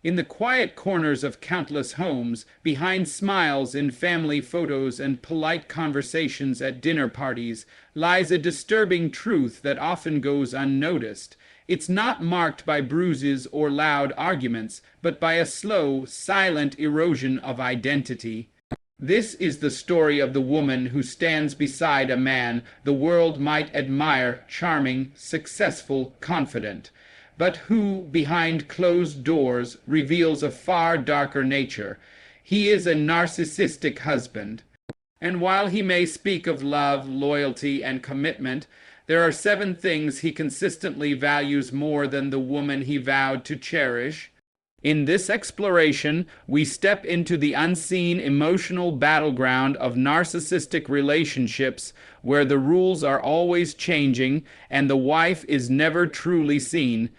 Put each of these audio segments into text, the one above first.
In the quiet corners of countless homes, behind smiles in family photos and polite conversations at dinner parties, lies a disturbing truth that often goes unnoticed. It's not marked by bruises or loud arguments, but by a slow, silent erosion of identity. This is the story of the woman who stands beside a man the world might admire, charming, successful, confident, but who, behind closed doors, reveals a far darker nature. He is a narcissistic husband. And while he may speak of love, loyalty, and commitment, there are 7 things he consistently values more than the woman he vowed to cherish. In this exploration, we step into the unseen emotional battleground of narcissistic relationships where the rules are always changing and the wife is never truly seen.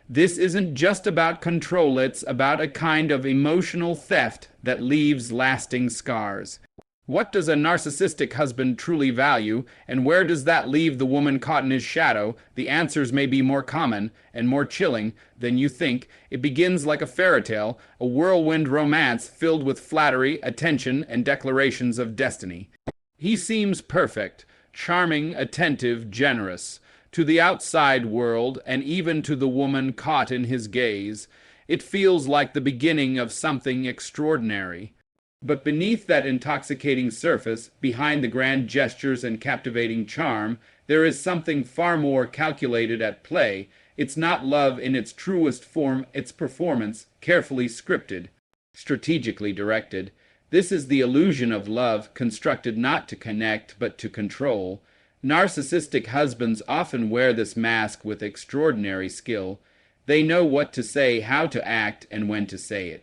This isn't just about control, it's about a kind of emotional theft that leaves lasting scars. What does a narcissistic husband truly value, and where does that leave the woman caught in his shadow? The answers may be more common and more chilling than you think. It begins like a fairy tale, a whirlwind romance filled with flattery, attention, and declarations of destiny. He seems perfect, charming, attentive, generous. To the outside world, and even to the woman caught in his gaze, it feels like the beginning of something extraordinary. But beneath that intoxicating surface, behind the grand gestures and captivating charm, there is something far more calculated at play. It's not love in its truest form, it's performance, carefully scripted, strategically directed. This is the illusion of love, constructed not to connect, but to control. Narcissistic husbands often wear this mask with extraordinary skill. They know what to say, how to act, and when to say it.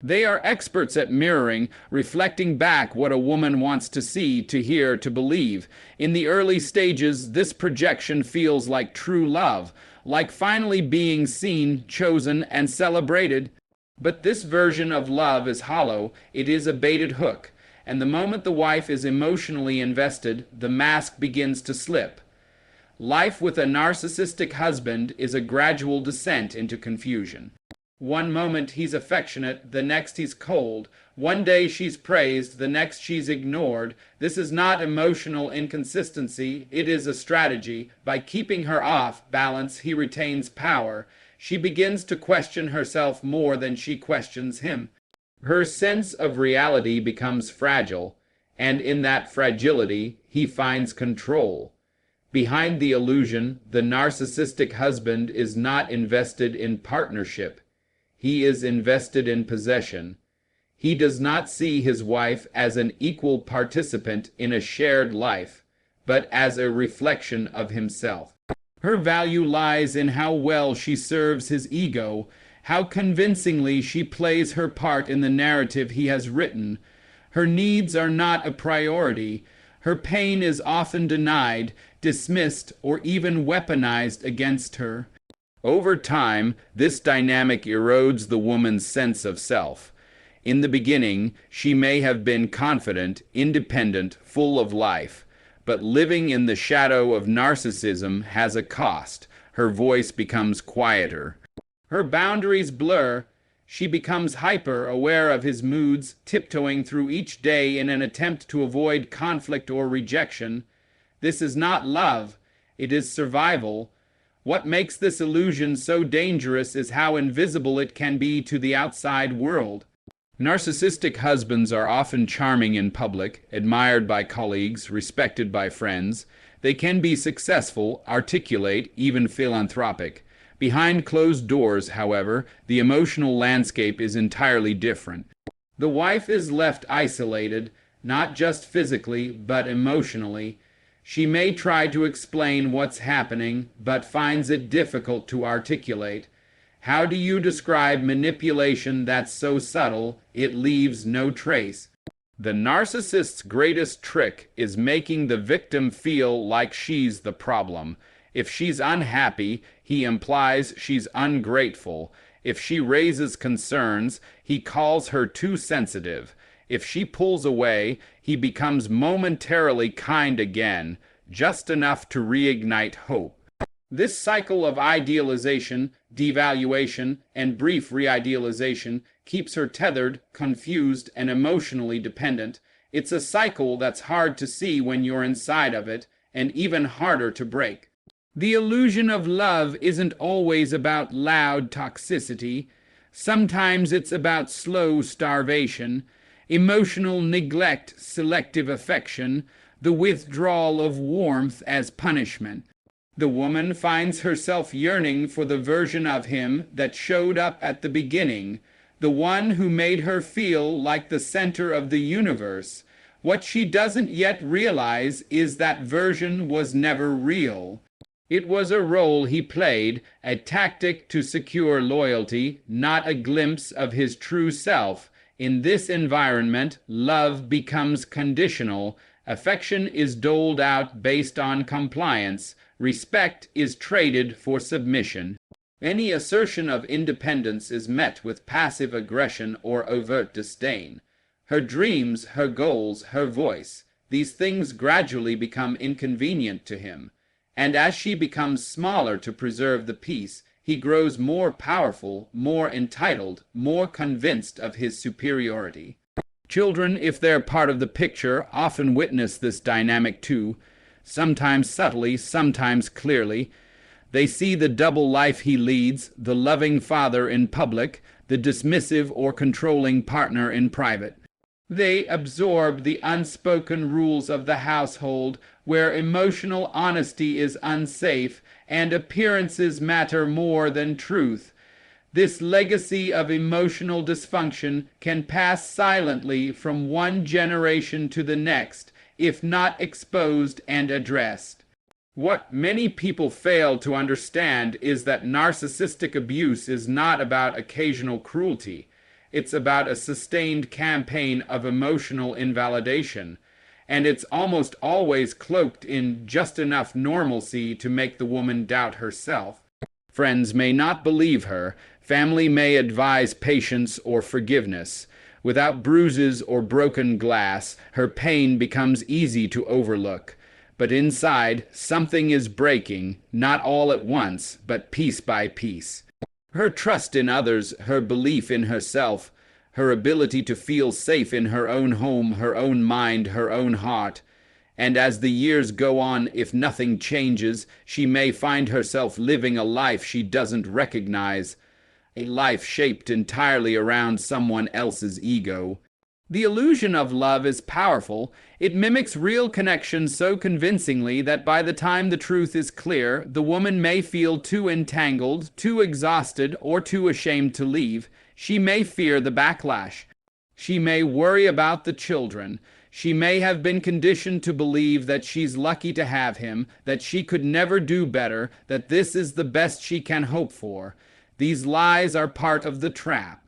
They are experts at mirroring, reflecting back what a woman wants to see, to hear, to believe. In the early stages, this projection feels like true love, like finally being seen, chosen, and celebrated. But this version of love is hollow. It is a baited hook. And the moment the wife is emotionally invested, the mask begins to slip. Life with a narcissistic husband is a gradual descent into confusion. One moment he's affectionate, the next he's cold. One day she's praised, the next she's ignored. This is not emotional inconsistency, it is a strategy. By keeping her off balance, he retains power. She begins to question herself more than she questions him. Her sense of reality becomes fragile, and in that fragility, he finds control. Behind the illusion, the narcissistic husband is not invested in partnership. He is invested in possession. He does not see his wife as an equal participant in a shared life, but as a reflection of himself. Her value lies in how well she serves his ego, how convincingly she plays her part in the narrative he has written. Her needs are not a priority. Her pain is often denied, dismissed, or even weaponized against her. Over time, this dynamic erodes the woman's sense of self. In the beginning, she may have been confident, independent, full of life. But living in the shadow of narcissism has a cost. Her voice becomes quieter. Her boundaries blur. She becomes hyper-aware of his moods, tiptoeing through each day in an attempt to avoid conflict or rejection. This is not love. It is survival. What makes this illusion so dangerous is how invisible it can be to the outside world. Narcissistic husbands are often charming in public, admired by colleagues, respected by friends. They can be successful, articulate, even philanthropic. Behind closed doors, however, the emotional landscape is entirely different. The wife is left isolated, not just physically, but emotionally. She may try to explain what's happening, but finds it difficult to articulate. How do you describe manipulation that's so subtle, it leaves no trace? The narcissist's greatest trick is making the victim feel like she's the problem. If she's unhappy, he implies she's ungrateful. If she raises concerns, he calls her too sensitive. If she pulls away, he becomes momentarily kind again, just enough to reignite hope. This cycle of idealization, devaluation, and brief reidealization keeps her tethered, confused, and emotionally dependent. It's a cycle that's hard to see when you're inside of it, and even harder to break. The illusion of love isn't always about loud toxicity. Sometimes it's about slow starvation, emotional neglect, selective affection, the withdrawal of warmth as punishment. The woman finds herself yearning for the version of him that showed up at the beginning, the one who made her feel like the center of the universe. What she doesn't yet realize is that version was never real. It was a role he played, a tactic to secure loyalty, not a glimpse of his true self. In this environment, love becomes conditional. Affection is doled out based on compliance. Respect is traded for submission. Any assertion of independence is met with passive aggression or overt disdain. Her dreams, her goals, her voice, these things gradually become inconvenient to him. And as she becomes smaller to preserve the peace, he grows more powerful, more entitled, more convinced of his superiority. Children, if they're part of the picture, often witness this dynamic too, sometimes subtly, sometimes clearly. They see the double life he leads, the loving father in public, the dismissive or controlling partner in private. They absorb the unspoken rules of the household, where emotional honesty is unsafe and appearances matter more than truth. This legacy of emotional dysfunction can pass silently from one generation to the next, if not exposed and addressed. What many people fail to understand is that narcissistic abuse is not about occasional cruelty. It's about a sustained campaign of emotional invalidation, and it's almost always cloaked in just enough normalcy to make the woman doubt herself. Friends may not believe her, family may advise patience or forgiveness. Without bruises or broken glass, her pain becomes easy to overlook. But inside, something is breaking, not all at once, but piece by piece. Her trust in others, her belief in herself, her ability to feel safe in her own home, her own mind, her own heart. And as the years go on, if nothing changes, she may find herself living a life she doesn't recognize, a life shaped entirely around someone else's ego. The illusion of love is powerful. It mimics real connection so convincingly that by the time the truth is clear, the woman may feel too entangled, too exhausted, or too ashamed to leave. She may fear the backlash. She may worry about the children. She may have been conditioned to believe that she's lucky to have him, that she could never do better, that this is the best she can hope for. These lies are part of the trap.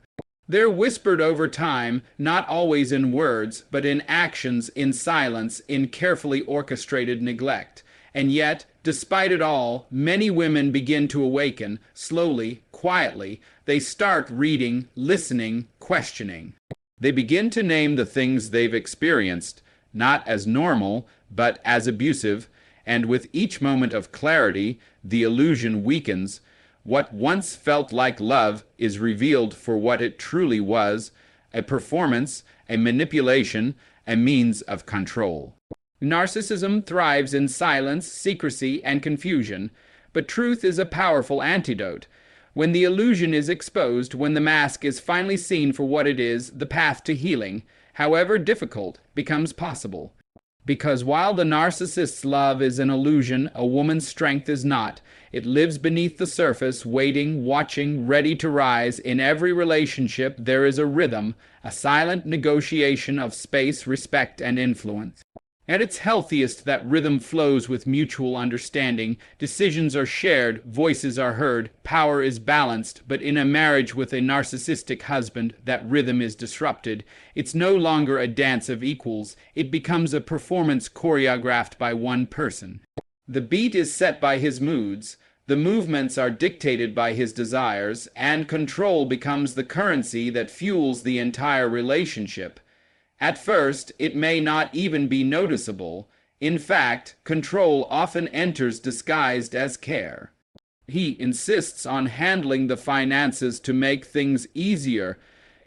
They're whispered over time, not always in words, but in actions, in silence, in carefully orchestrated neglect. And yet, despite it all, many women begin to awaken, slowly, quietly. They start reading, listening, questioning. They begin to name the things they've experienced, not as normal, but as abusive, and with each moment of clarity, the illusion weakens. What once felt like love is revealed for what it truly was, a performance, a manipulation, a means of control. Narcissism thrives in silence, secrecy, and confusion, but truth is a powerful antidote. When the illusion is exposed, when the mask is finally seen for what it is, the path to healing, however difficult, becomes possible. Because while the narcissist's love is an illusion, a woman's strength is not. It lives beneath the surface, waiting, watching, ready to rise. In every relationship, there is a rhythm, a silent negotiation of space, respect, and influence. At its healthiest, that rhythm flows with mutual understanding. Decisions are shared, voices are heard, power is balanced. But in a marriage with a narcissistic husband, that rhythm is disrupted. It's no longer a dance of equals. It becomes a performance choreographed by one person. The beat is set by his moods, the movements are dictated by his desires, and control becomes the currency that fuels the entire relationship. At first, it may not even be noticeable. In fact, control often enters disguised as care. He insists on handling the finances to make things easier.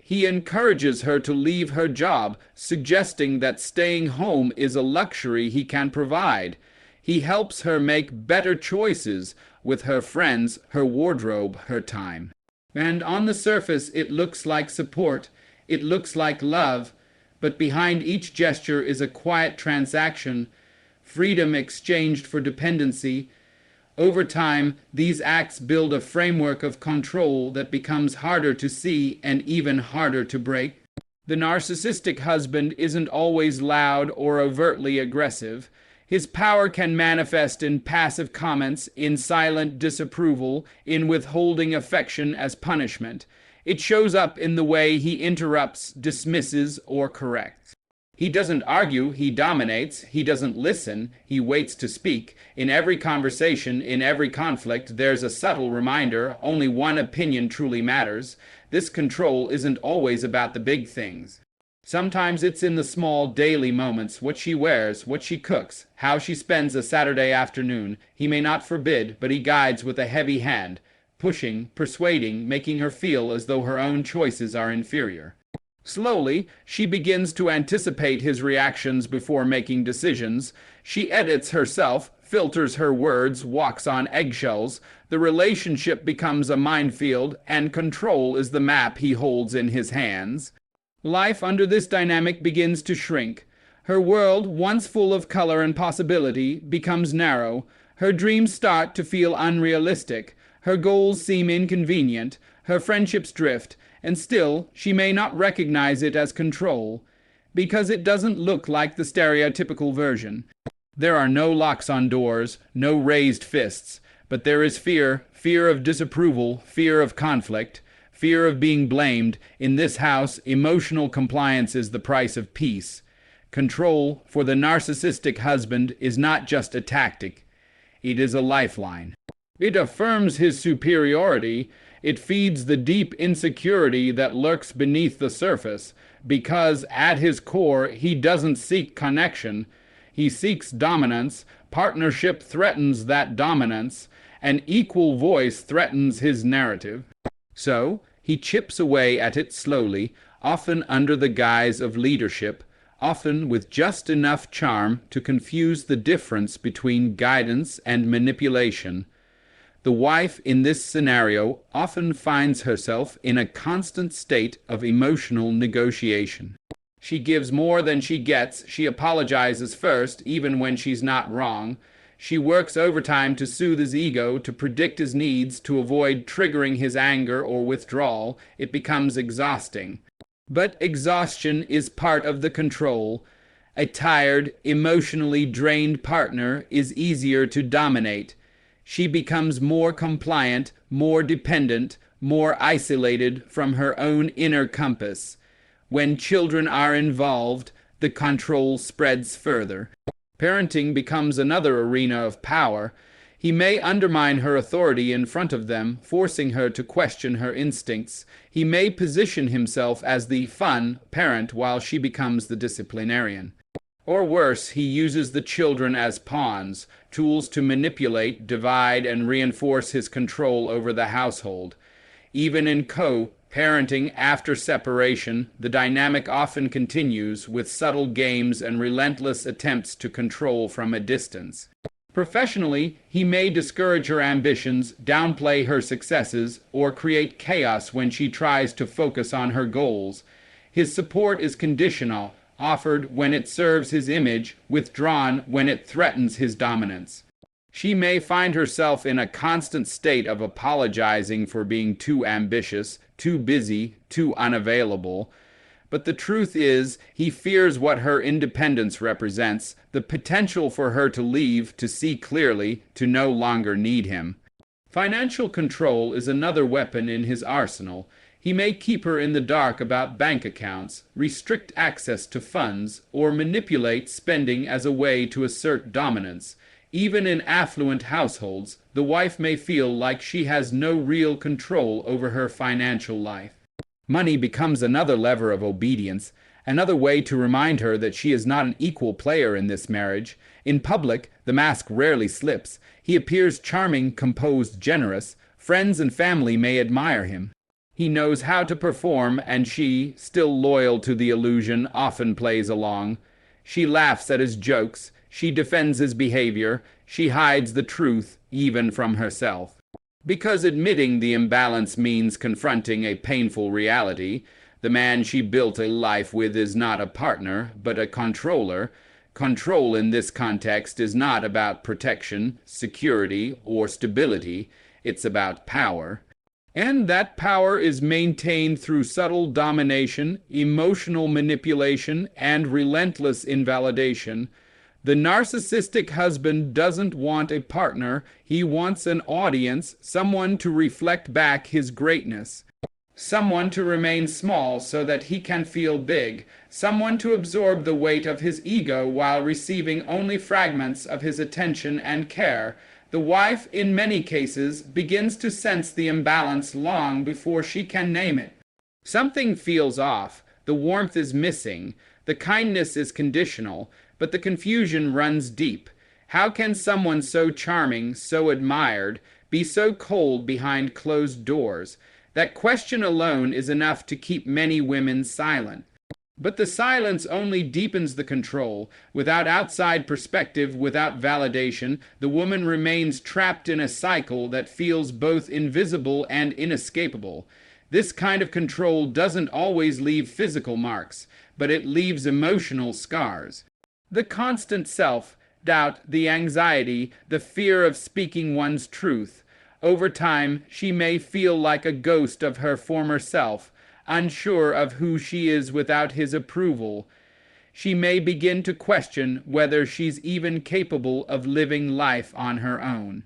He encourages her to leave her job, suggesting that staying home is a luxury he can provide. He helps her make better choices with her friends, her wardrobe, her time. And on the surface, it looks like support, it looks like love, but behind each gesture is a quiet transaction, freedom exchanged for dependency. Over time, these acts build a framework of control that becomes harder to see and even harder to break. The narcissistic husband isn't always loud or overtly aggressive. His power can manifest in passive comments, in silent disapproval, in withholding affection as punishment. It shows up in the way he interrupts, dismisses, or corrects. He doesn't argue, he dominates. He doesn't listen, he waits to speak. In every conversation, in every conflict, there's a subtle reminder only one opinion truly matters. This control isn't always about the big things. Sometimes it's in the small daily moments, what she wears, what she cooks, how she spends a Saturday afternoon. He may not forbid, but he guides with a heavy hand, pushing, persuading, making her feel as though her own choices are inferior. Slowly, she begins to anticipate his reactions before making decisions. She edits herself, filters her words, walks on eggshells. The relationship becomes a minefield, and control is the map he holds in his hands. Life under this dynamic begins to shrink. Her world, once full of color and possibility, becomes narrow. Her dreams start to feel unrealistic. Her goals seem inconvenient. Her friendships drift. And still, she may not recognize it as control, because it doesn't look like the stereotypical version. There are no locks on doors, no raised fists, but there is fear, fear of disapproval, fear of conflict, fear of being blamed. In this house, emotional compliance is the price of peace. Control, for the narcissistic husband, is not just a tactic. It is a lifeline. It affirms his superiority. It feeds the deep insecurity that lurks beneath the surface, because at his core he doesn't seek connection. He seeks dominance. Partnership threatens that dominance. An equal voice threatens his narrative. So, he chips away at it slowly, often under the guise of leadership, often with just enough charm to confuse the difference between guidance and manipulation. The wife in this scenario often finds herself in a constant state of emotional negotiation. She gives more than she gets. She apologizes first, even when she's not wrong. She works overtime to soothe his ego, to predict his needs, to avoid triggering his anger or withdrawal. It becomes exhausting. But exhaustion is part of the control. A tired, emotionally drained partner is easier to dominate. She becomes more compliant, more dependent, more isolated from her own inner compass. When children are involved, the control spreads further. Parenting becomes another arena of power. He may undermine her authority in front of them, forcing her to question her instincts. He may position himself as the fun parent while she becomes the disciplinarian. Or worse, he uses the children as pawns, tools to manipulate, divide, and reinforce his control over the household. Even in co-parenting after separation, the dynamic often continues with subtle games and relentless attempts to control from a distance. Professionally, he may discourage her ambitions, downplay her successes, or create chaos when she tries to focus on her goals. His support is conditional, offered when it serves his image, withdrawn when it threatens his dominance. She may find herself in a constant state of apologizing for being too ambitious, too busy, too unavailable. But the truth is, he fears what her independence represents, the potential for her to leave, to see clearly, to no longer need him. Financial control is another weapon in his arsenal. He may keep her in the dark about bank accounts, restrict access to funds, or manipulate spending as a way to assert dominance. Even in affluent households, the wife may feel like she has no real control over her financial life. Money becomes another lever of obedience. Another way to remind her that she is not an equal player in this marriage. In public, the mask rarely slips. He appears charming, composed, generous. Friends and family may admire him. He knows how to perform, and she, still loyal to the illusion, often plays along. She laughs at his jokes. She defends his behavior. She hides the truth, even from herself. Because admitting the imbalance means confronting a painful reality. The man she built a life with is not a partner, but a controller. Control in this context is not about protection, security, or stability. It's about power. And that power is maintained through subtle domination, emotional manipulation, and relentless invalidation. The narcissistic husband doesn't want a partner. He wants an audience, someone to reflect back his greatness. Someone to remain small so that he can feel big. Someone to absorb the weight of his ego while receiving only fragments of his attention and care. The wife, in many cases, begins to sense the imbalance long before she can name it. Something feels off. The warmth is missing. The kindness is conditional. But the confusion runs deep. How can someone so charming, so admired, be so cold behind closed doors? That question alone is enough to keep many women silent. But the silence only deepens the control. Without outside perspective, without validation, the woman remains trapped in a cycle that feels both invisible and inescapable. This kind of control doesn't always leave physical marks, but it leaves emotional scars. The constant self-doubt, the anxiety, the fear of speaking one's truth. Over time, she may feel like a ghost of her former self, unsure of who she is without his approval. She may begin to question whether she's even capable of living life on her own.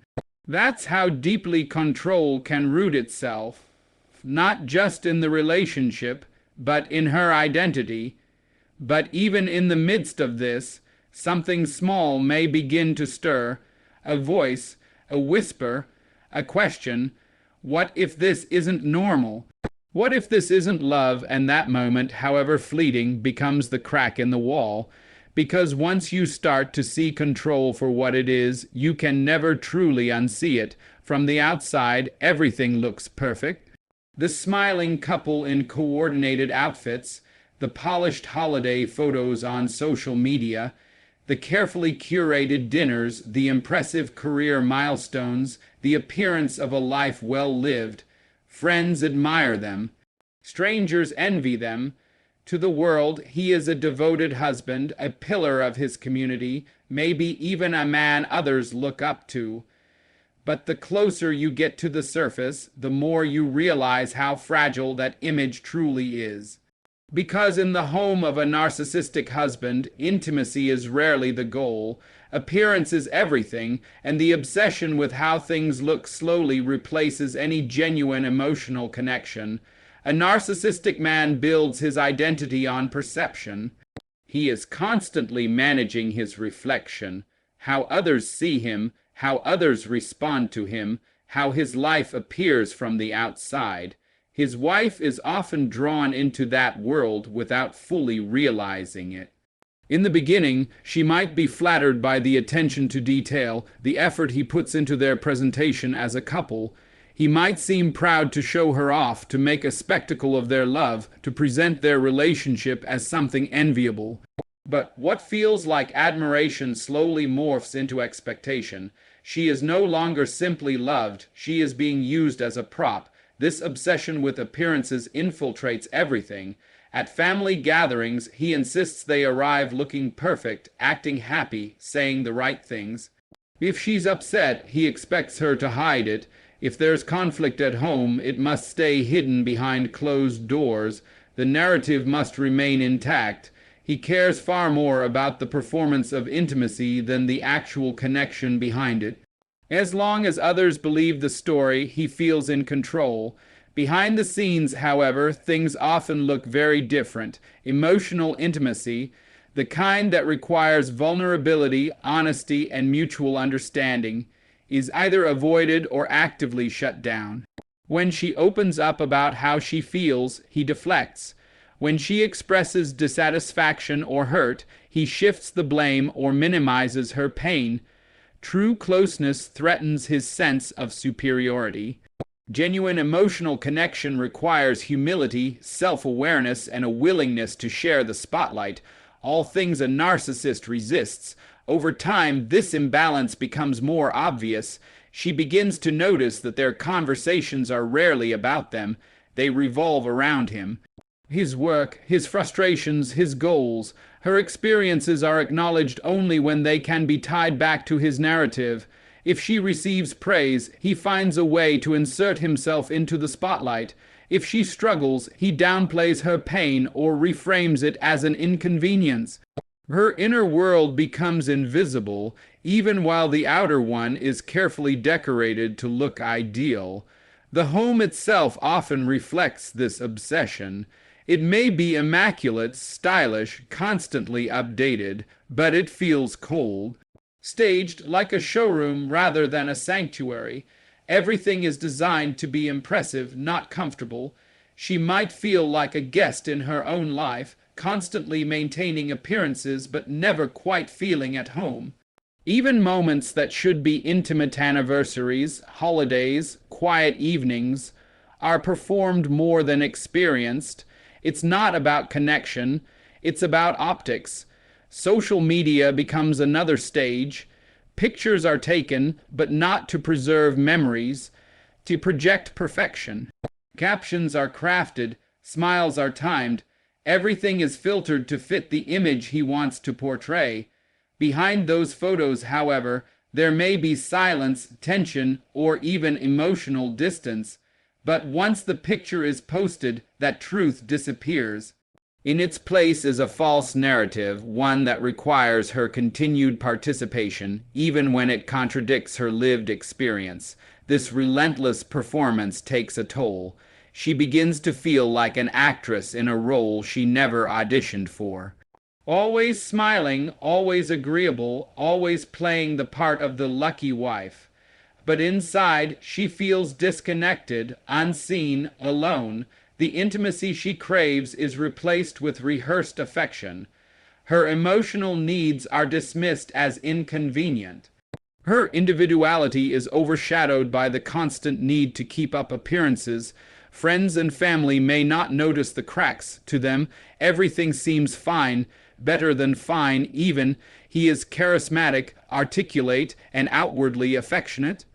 That's how deeply control can root itself, not just in the relationship, but in her identity. But even in the midst of this, something small may begin to stir, a voice, a whisper, a question. What if this isn't normal? What if this isn't love, and that moment, however fleeting, becomes the crack in the wall? Because once you start to see control for what it is, you can never truly unsee it. From the outside, everything looks perfect. The smiling couple in coordinated outfits, the polished holiday photos on social media, the carefully curated dinners, the impressive career milestones, the appearance of a life well lived. Friends admire them. Strangers envy them. To the world, he is a devoted husband, a pillar of his community, maybe even a man others look up to. But the closer you get to the surface, the more you realize how fragile that image truly is. Because in the home of a narcissistic husband, intimacy is rarely the goal. Appearance is everything, and the obsession with how things look slowly replaces any genuine emotional connection. A narcissistic man builds his identity on perception. He is constantly managing his reflection, how others see him, how others respond to him, how his life appears from the outside. His wife is often drawn into that world without fully realizing it. In the beginning, she might be flattered by the attention to detail, the effort he puts into their presentation as a couple. He might seem proud to show her off, to make a spectacle of their love, to present their relationship as something enviable. But what feels like admiration slowly morphs into expectation. She is no longer simply loved, she is being used as a prop. This obsession with appearances infiltrates everything. At family gatherings, he insists they arrive looking perfect, acting happy, saying the right things. If she's upset, he expects her to hide it. If there's conflict at home, it must stay hidden behind closed doors. The narrative must remain intact. He cares far more about the performance of intimacy than the actual connection behind it. As long as others believe the story, he feels in control. Behind the scenes, however, things often look very different. Emotional intimacy, the kind that requires vulnerability, honesty, and mutual understanding, is either avoided or actively shut down. When she opens up about how she feels, he deflects. When she expresses dissatisfaction or hurt, he shifts the blame or minimizes her pain. True closeness threatens his sense of superiority. Genuine emotional connection requires humility, self-awareness, and a willingness to share the spotlight, all things a narcissist resists. Over time, this imbalance becomes more obvious. She begins to notice that their conversations are rarely about them. They revolve around him. His work, his frustrations, his goals. Her experiences are acknowledged only when they can be tied back to his narrative. If she receives praise, he finds a way to insert himself into the spotlight. If she struggles, he downplays her pain or reframes it as an inconvenience. Her inner world becomes invisible, even while the outer one is carefully decorated to look ideal. The home itself often reflects this obsession. It may be immaculate, stylish, constantly updated, but it feels cold. Staged like a showroom rather than a sanctuary. Everything is designed to be impressive, not comfortable. She might feel like a guest in her own life, constantly maintaining appearances but never quite feeling at home. Even moments that should be intimate anniversaries, holidays, quiet evenings, are performed more than experienced. It's not about connection, it's about optics. Social media becomes another stage. Pictures are taken, but not to preserve memories, to project perfection. Captions are crafted, smiles are timed, everything is filtered to fit the image he wants to portray. Behind those photos, however, there may be silence, tension, or even emotional distance. But once the picture is posted, that truth disappears. In its place is a false narrative, one that requires her continued participation, even when it contradicts her lived experience. This relentless performance takes a toll. She begins to feel like an actress in a role she never auditioned for. Always smiling, always agreeable, always playing the part of the lucky wife. But inside, she feels disconnected, unseen, alone. The intimacy she craves is replaced with rehearsed affection. Her emotional needs are dismissed as inconvenient. Her individuality is overshadowed by the constant need to keep up appearances. Friends and family may not notice the cracks. To them, everything seems fine, better than fine even. He is charismatic, articulate, and outwardly affectionate.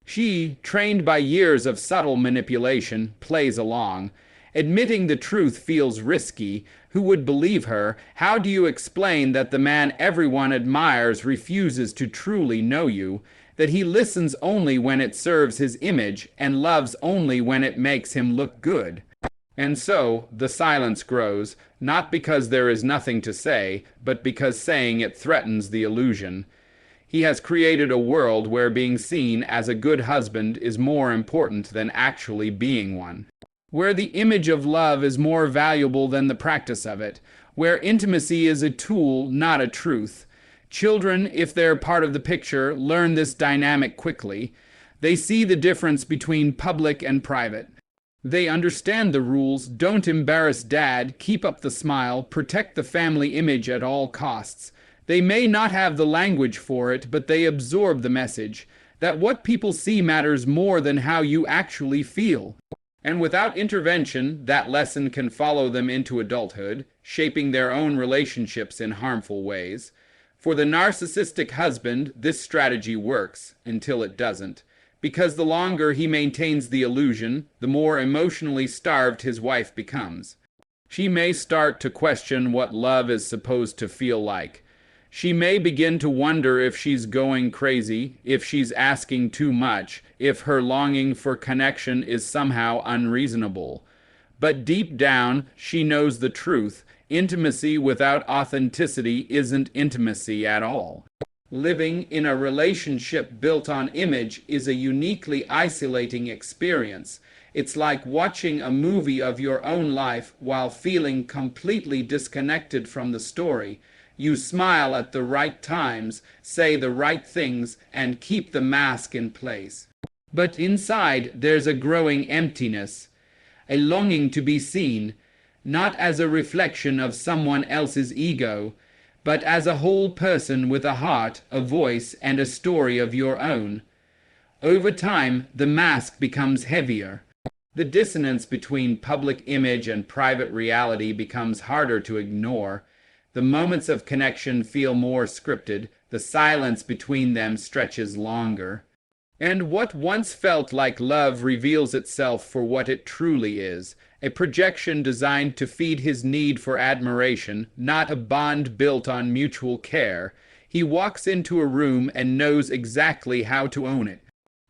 She, trained by years of subtle manipulation, plays along. Admitting the truth feels risky. Who would believe her? How do you explain that the man everyone admires refuses to truly know you? That he listens only when it serves his image and loves only when it makes him look good? And so, the silence grows, not because there is nothing to say, but because saying it threatens the illusion. He has created a world where being seen as a good husband is more important than actually being one. Where the image of love is more valuable than the practice of it. Where intimacy is a tool, not a truth. Children, if they're part of the picture, learn this dynamic quickly. They see the difference between public and private. They understand the rules: don't embarrass dad, keep up the smile, protect the family image at all costs. They may not have the language for it, but they absorb the message that what people see matters more than how you actually feel. And without intervention, that lesson can follow them into adulthood, shaping their own relationships in harmful ways. For the narcissistic husband, this strategy works, until it doesn't. Because the longer he maintains the illusion, the more emotionally starved his wife becomes. She may start to question what love is supposed to feel like. She may begin to wonder if she's going crazy, if she's asking too much, if her longing for connection is somehow unreasonable. But deep down, she knows the truth. Intimacy without authenticity isn't intimacy at all. Living in a relationship built on image is a uniquely isolating experience. It's like watching a movie of your own life while feeling completely disconnected from the story. You smile at the right times, say the right things, and keep the mask in place. But inside, there's a growing emptiness, a longing to be seen. not as a reflection of someone else's ego, but as a whole person with a heart, a voice, and a story of your own. Over time, the mask becomes heavier. The dissonance between public image and private reality becomes harder to ignore. The moments of connection feel more scripted. The silence between them stretches longer. And what once felt like love reveals itself for what it truly is, a projection designed to feed his need for admiration, not a bond built on mutual care. He walks into a room and knows exactly how to own it.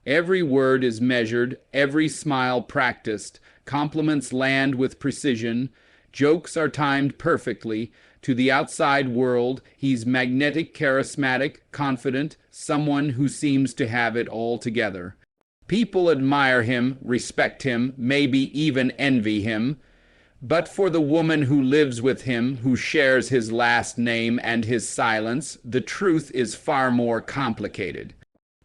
Every word is measured, every smile practiced, compliments land with precision, jokes are timed perfectly. To the outside world, he's magnetic, charismatic, confident, someone who seems to have it all together. People admire him, respect him, maybe even envy him. But for the woman who lives with him, who shares his last name and his silence, the truth is far more complicated.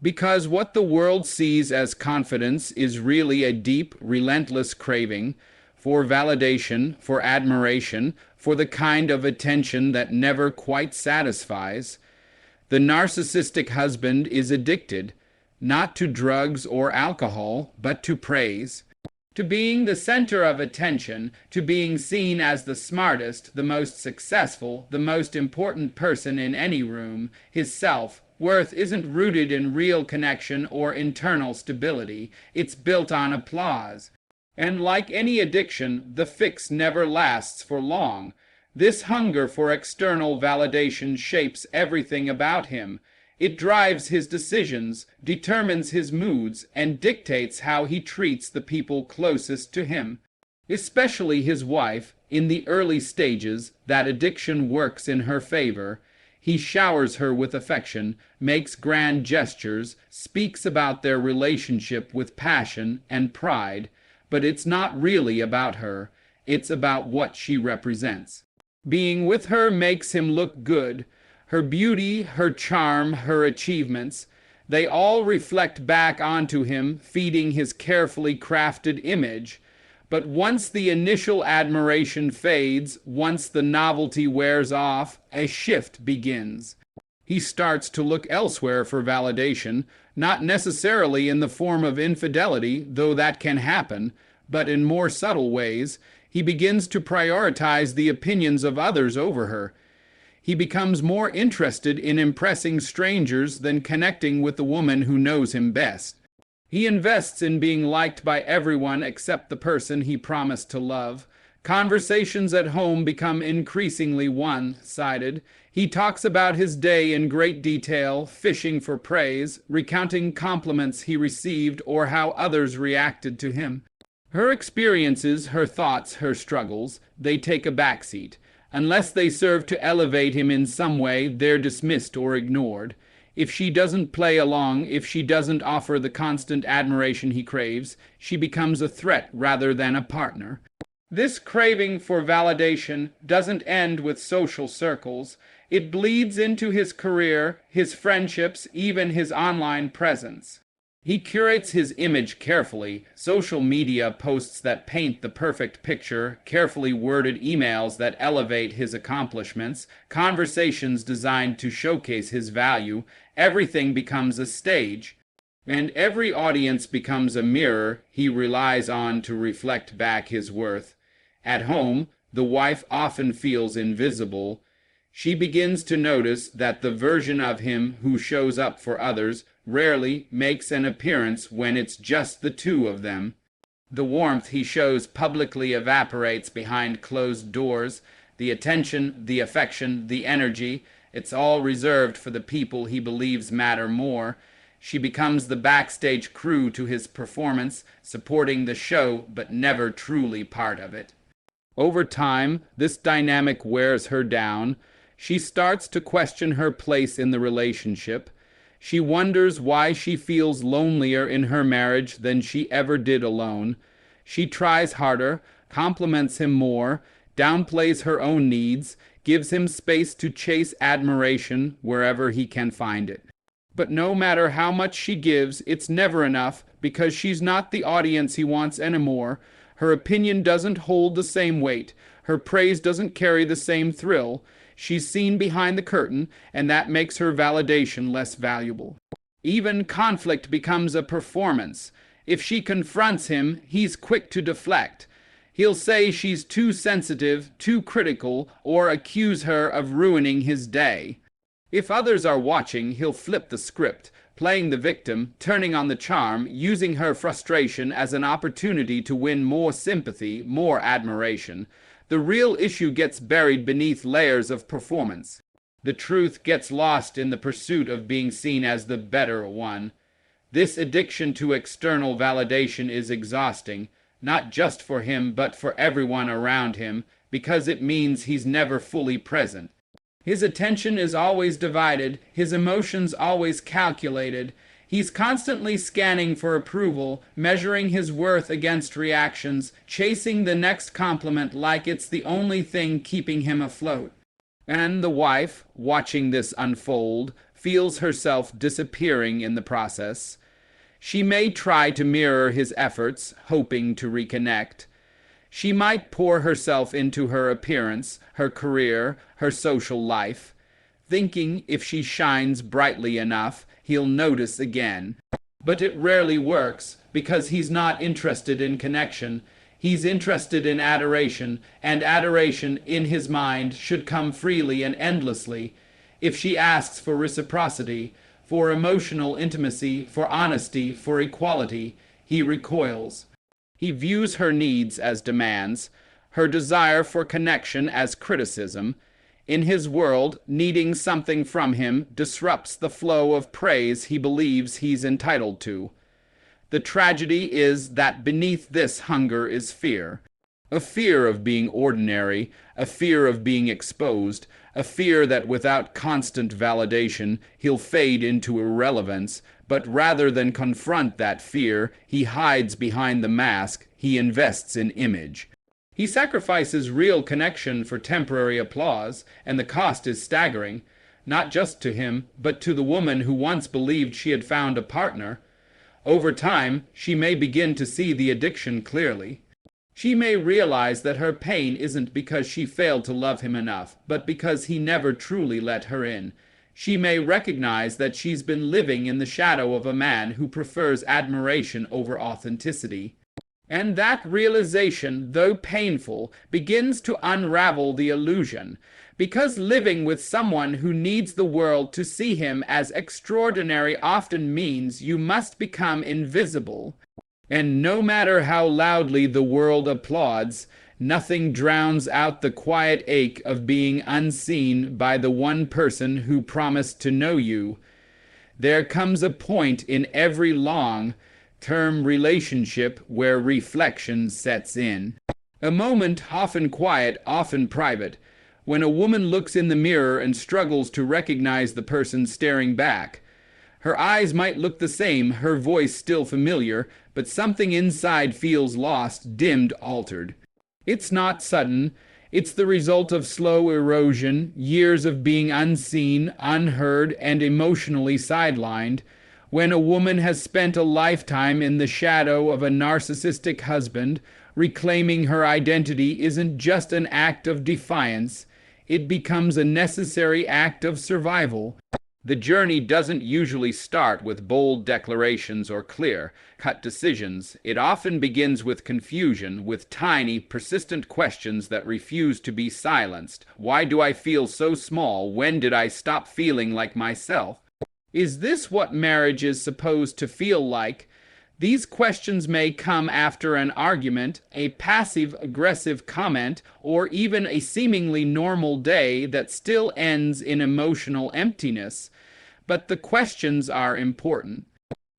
Because what the world sees as confidence is really a deep, relentless craving for validation, for admiration, for the kind of attention that never quite satisfies. The narcissistic husband is addicted, not to drugs or alcohol, but to praise, to being the center of attention, to being seen as the smartest, the most successful, the most important person in any room. His self-worth isn't rooted in real connection or internal stability. It's built on applause. And like any addiction, the fix never lasts for long. This hunger for external validation shapes everything about him. It drives his decisions, determines his moods, and dictates how he treats the people closest to him. Especially his wife. In the early stages, that addiction works in her favor. He showers her with affection, makes grand gestures, speaks about their relationship with passion and pride. But it's not really about her. It's about what she represents. Being with her makes him look good. Her beauty, her charm, her achievements, they all reflect back onto him, feeding his carefully crafted image. But once the initial admiration fades, once the novelty wears off, a shift begins. He starts to look elsewhere for validation, not necessarily in the form of infidelity, though that can happen, but in more subtle ways. He begins to prioritize the opinions of others over her. He becomes more interested in impressing strangers than connecting with the woman who knows him best. He invests in being liked by everyone except the person he promised to love. Conversations at home become increasingly one-sided. He talks about his day in great detail, fishing for praise, recounting compliments he received or how others reacted to him. Her experiences, her thoughts, her struggles, they take a backseat. Unless they serve to elevate him in some way, they're dismissed or ignored. If she doesn't play along, if she doesn't offer the constant admiration he craves, she becomes a threat rather than a partner. This craving for validation doesn't end with social circles. It bleeds into his career, his friendships, even his online presence. He curates his image carefully. Social media posts that paint the perfect picture, carefully worded emails that elevate his accomplishments, conversations designed to showcase his value. Everything becomes a stage, and every audience becomes a mirror he relies on to reflect back his worth. At home, the wife often feels invisible. She begins to notice that the version of him who shows up for others rarely makes an appearance when it's just the two of them. The warmth he shows publicly evaporates behind closed doors. The attention, the affection, the energy, it's all reserved for the people he believes matter more. She becomes the backstage crew to his performance, supporting the show but never truly part of it. Over time, this dynamic wears her down. She starts to question her place in the relationship. She wonders why she feels lonelier in her marriage than she ever did alone. She tries harder, compliments him more, downplays her own needs, gives him space to chase admiration wherever he can find it. But no matter how much she gives, it's never enough because she's not the audience he wants anymore. Her opinion doesn't hold the same weight. Her praise doesn't carry the same thrill. She's seen behind the curtain, and that makes her validation less valuable. Even conflict becomes a performance. If she confronts him, he's quick to deflect. He'll say she's too sensitive, too critical, or accuse her of ruining his day. If others are watching, he'll flip the script, playing the victim, turning on the charm, using her frustration as an opportunity to win more sympathy, more admiration. The real issue gets buried beneath layers of performance. The truth gets lost in the pursuit of being seen as the better one. This addiction to external validation is exhausting, not just for him but for everyone around him, because it means he's never fully present. His attention is always divided, his emotions always calculated. He's constantly scanning for approval, measuring his worth against reactions, chasing the next compliment like it's the only thing keeping him afloat. And the wife, watching this unfold, feels herself disappearing in the process. She may try to mirror his efforts, hoping to reconnect. She might pour herself into her appearance, her career, her social life, thinking if she shines brightly enough, he'll notice again. But it rarely works, because he's not interested in connection. He's interested in adoration, and adoration, in his mind, should come freely and endlessly. If she asks for reciprocity, for emotional intimacy, for honesty, for equality, he recoils. He views her needs as demands, her desire for connection as criticism. In his world, needing something from him disrupts the flow of praise he believes he's entitled to. The tragedy is that beneath this hunger is fear. A fear of being ordinary, a fear of being exposed, a fear that without constant validation he'll fade into irrelevance, but rather than confront that fear, he hides behind the mask, he invests in image. He sacrifices real connection for temporary applause, and the cost is staggering, not just to him, but to the woman who once believed she had found a partner. Over time, she may begin to see the addiction clearly. She may realize that her pain isn't because she failed to love him enough, but because he never truly let her in. She may recognize that she's been living in the shadow of a man who prefers admiration over authenticity. And that realization, though painful, begins to unravel the illusion, because living with someone who needs the world to see him as extraordinary often means you must become invisible. And no matter how loudly the world applauds, nothing drowns out the quiet ache of being unseen by the one person who promised to know you. There comes a point in every long-term relationship where reflection sets in. A moment, often quiet, often private, when a woman looks in the mirror and struggles to recognize the person staring back. Her eyes might look the same, her voice still familiar, but something inside feels lost, dimmed, altered. It's not sudden. It's the result of slow erosion, years of being unseen, unheard, and emotionally sidelined. When a woman has spent a lifetime in the shadow of a narcissistic husband, reclaiming her identity isn't just an act of defiance. It becomes a necessary act of survival. The journey doesn't usually start with bold declarations or clear-cut decisions. It often begins with confusion, with tiny, persistent questions that refuse to be silenced. Why do I feel so small? When did I stop feeling like myself? Is this what marriage is supposed to feel like? These questions may come after an argument, a passive-aggressive comment, or even a seemingly normal day that still ends in emotional emptiness. But the questions are important.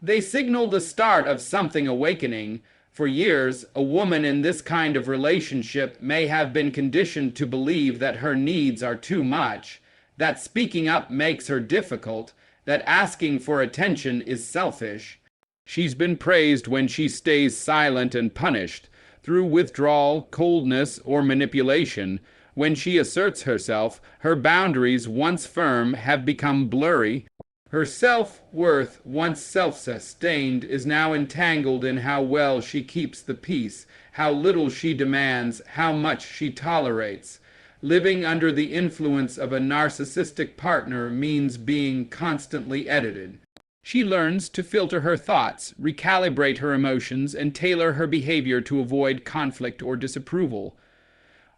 They signal the start of something awakening. For years, a woman in this kind of relationship may have been conditioned to believe that her needs are too much, that speaking up makes her difficult, that asking for attention is selfish. She's been praised when she stays silent and punished, through withdrawal, coldness, or manipulation. When she asserts herself, her boundaries, once firm, have become blurry. Her self-worth, once self-sustained, is now entangled in how well she keeps the peace, how little she demands, how much she tolerates. Living under the influence of a narcissistic partner means being constantly edited. She learns to filter her thoughts, recalibrate her emotions, and tailor her behavior to avoid conflict or disapproval.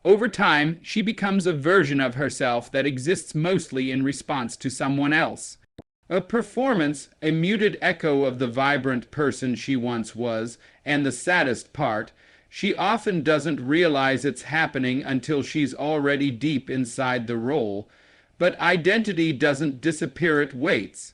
Over time, she becomes a version of herself that exists mostly in response to someone else. A performance, a muted echo of the vibrant person she once was, and the saddest part, she often doesn't realize it's happening until she's already deep inside the role. But identity doesn't disappear, it waits.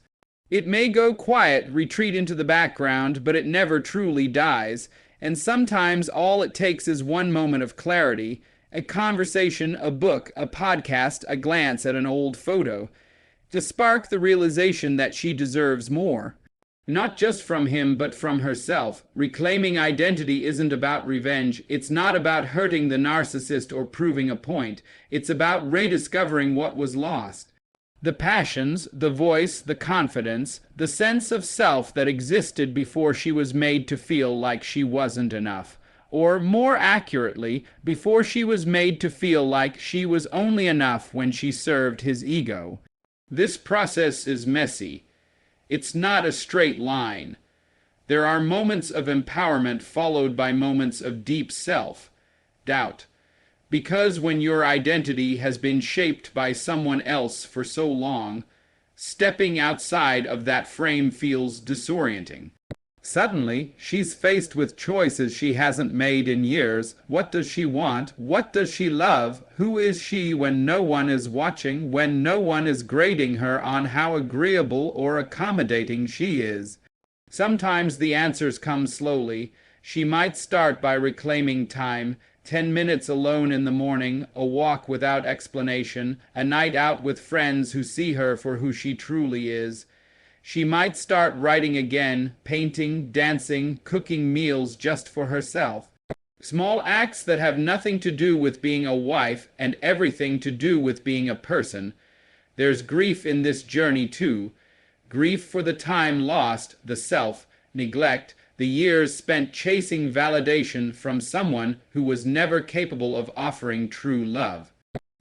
It may go quiet, retreat into the background, but it never truly dies, and sometimes all it takes is one moment of clarity, a conversation, a book, a podcast, a glance at an old photo, to spark the realization that she deserves more. Not just from him, but from herself. Reclaiming identity isn't about revenge. It's not about hurting the narcissist or proving a point. It's about rediscovering what was lost. The passions, the voice, the confidence, the sense of self that existed before she was made to feel like she wasn't enough. Or, more accurately, before she was made to feel like she was only enough when she served his ego. This process is messy. It's not a straight line. There are moments of empowerment followed by moments of deep self-doubt. Because when your identity has been shaped by someone else for so long, stepping outside of that frame feels disorienting. Suddenly, she's faced with choices she hasn't made in years. What does she want? What does she love? Who is she when no one is watching, when no one is grading her on how agreeable or accommodating she is? Sometimes the answers come slowly. She might start by reclaiming time, 10 minutes alone in the morning, a walk without explanation, a night out with friends who see her for who she truly is. She might start writing again, painting, dancing, cooking meals just for herself. Small acts that have nothing to do with being a wife and everything to do with being a person. There's grief in this journey too. Grief for the time lost, the self, neglect, the years spent chasing validation from someone who was never capable of offering true love.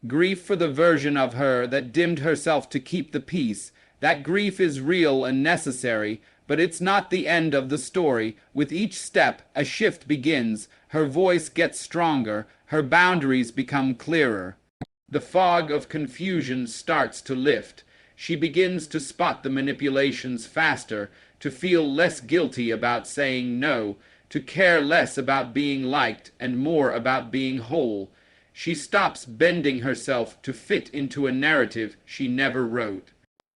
Grief for the version of her that dimmed herself to keep the peace. That grief is real and necessary, but it's not the end of the story. With each step, a shift begins. Her voice gets stronger. Her boundaries become clearer. The fog of confusion starts to lift. She begins to spot the manipulations faster, to feel less guilty about saying no, to care less about being liked and more about being whole. She stops bending herself to fit into a narrative she never wrote.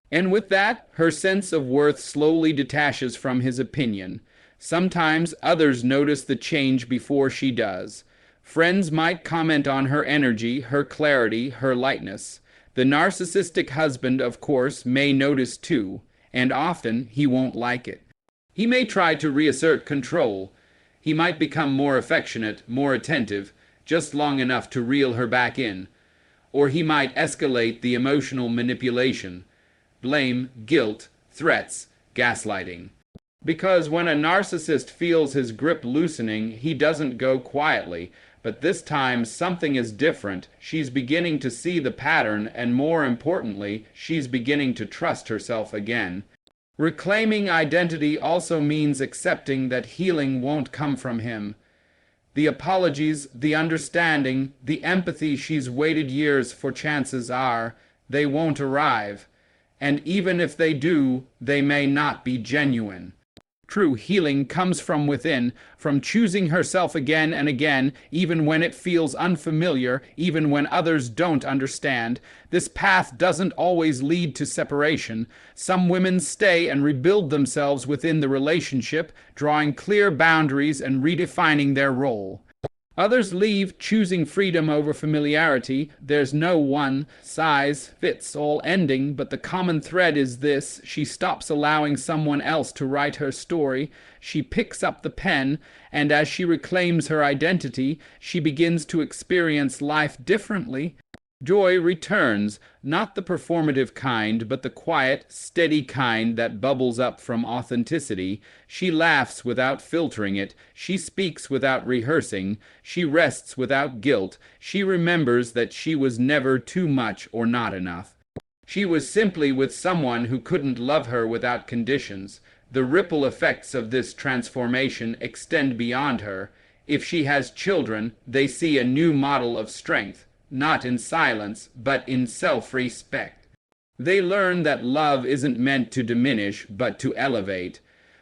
And with that, her sense of worth slowly detaches from his opinion. Sometimes others notice the change before she does. Friends might comment on her energy, her clarity, her lightness. The narcissistic husband, of course, may notice too, and often he won't like it. He may try to reassert control. He might become more affectionate, more attentive, just long enough to reel her back in. Or he might escalate the emotional manipulation. Blame, guilt, threats, gaslighting. Because when a narcissist feels his grip loosening, he doesn't go quietly, but this time something is different. She's beginning to see the pattern, and more importantly, she's beginning to trust herself again. Reclaiming identity also means accepting that healing won't come from him. The apologies, the understanding, the empathy she's waited years for, chances are, they won't arrive. And even if they do, they may not be genuine. True healing comes from within, from choosing herself again and again, even when it feels unfamiliar, even when others don't understand. This path doesn't always lead to separation. Some women stay and rebuild themselves within the relationship, drawing clear boundaries and redefining their role. Others leave, choosing freedom over familiarity. There's no one-size-fits-all ending, but the common thread is this: she stops allowing someone else to write her story. She picks up the pen, and as she reclaims her identity, she begins to experience life differently. Joy returns, not the performative kind, but the quiet, steady kind that bubbles up from authenticity. She laughs without filtering it. She speaks without rehearsing. She rests without guilt. She remembers that she was never too much or not enough. She was simply with someone who couldn't love her without conditions. The ripple effects of this transformation extend beyond her. If she has children, they see a new model of strength, not in silence, but in self-respect. They learn that love isn't meant to diminish, but to elevate.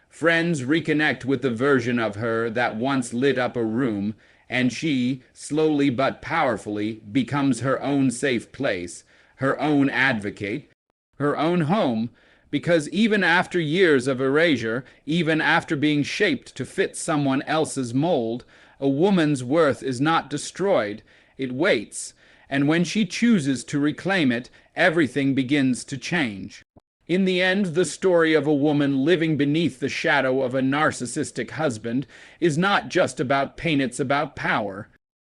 Friends reconnect with the version of her that once lit up a room, and she, slowly but powerfully, becomes her own safe place, her own advocate, her own home, because even after years of erasure, even after being shaped to fit someone else's mold, a woman's worth is not destroyed. It waits, and when she chooses to reclaim it, everything begins to change. In the end, the story of a woman living beneath the shadow of a narcissistic husband is not just about pain, it's about power.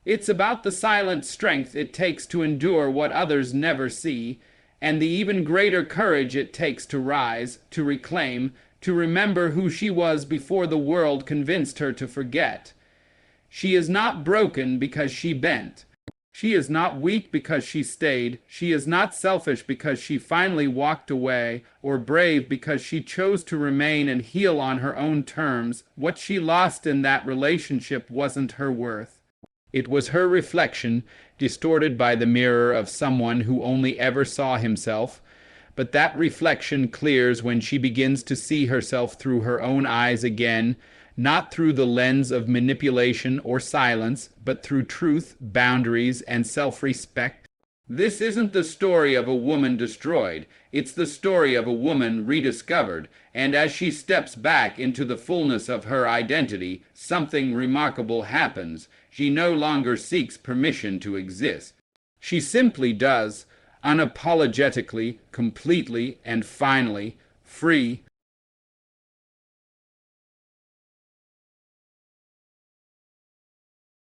It's about the silent strength it takes to endure what others never see, and the even greater courage it takes to rise, to reclaim, to remember who she was before the world convinced her to forget. She is not broken because she bent. She is not weak because she stayed. She is not selfish because she finally walked away, or brave because she chose to remain and heal on her own terms. What she lost in that relationship wasn't her worth. It was her reflection, distorted by the mirror of someone who only ever saw himself. But that reflection clears when she begins to see herself through her own eyes again, not through the lens of manipulation or silence, but through truth, boundaries, and self-respect. This isn't the story of a woman destroyed. It's the story of a woman rediscovered, and as she steps back into the fullness of her identity, something remarkable happens. She no longer seeks permission to exist. She simply does, unapologetically, completely, and finally, free,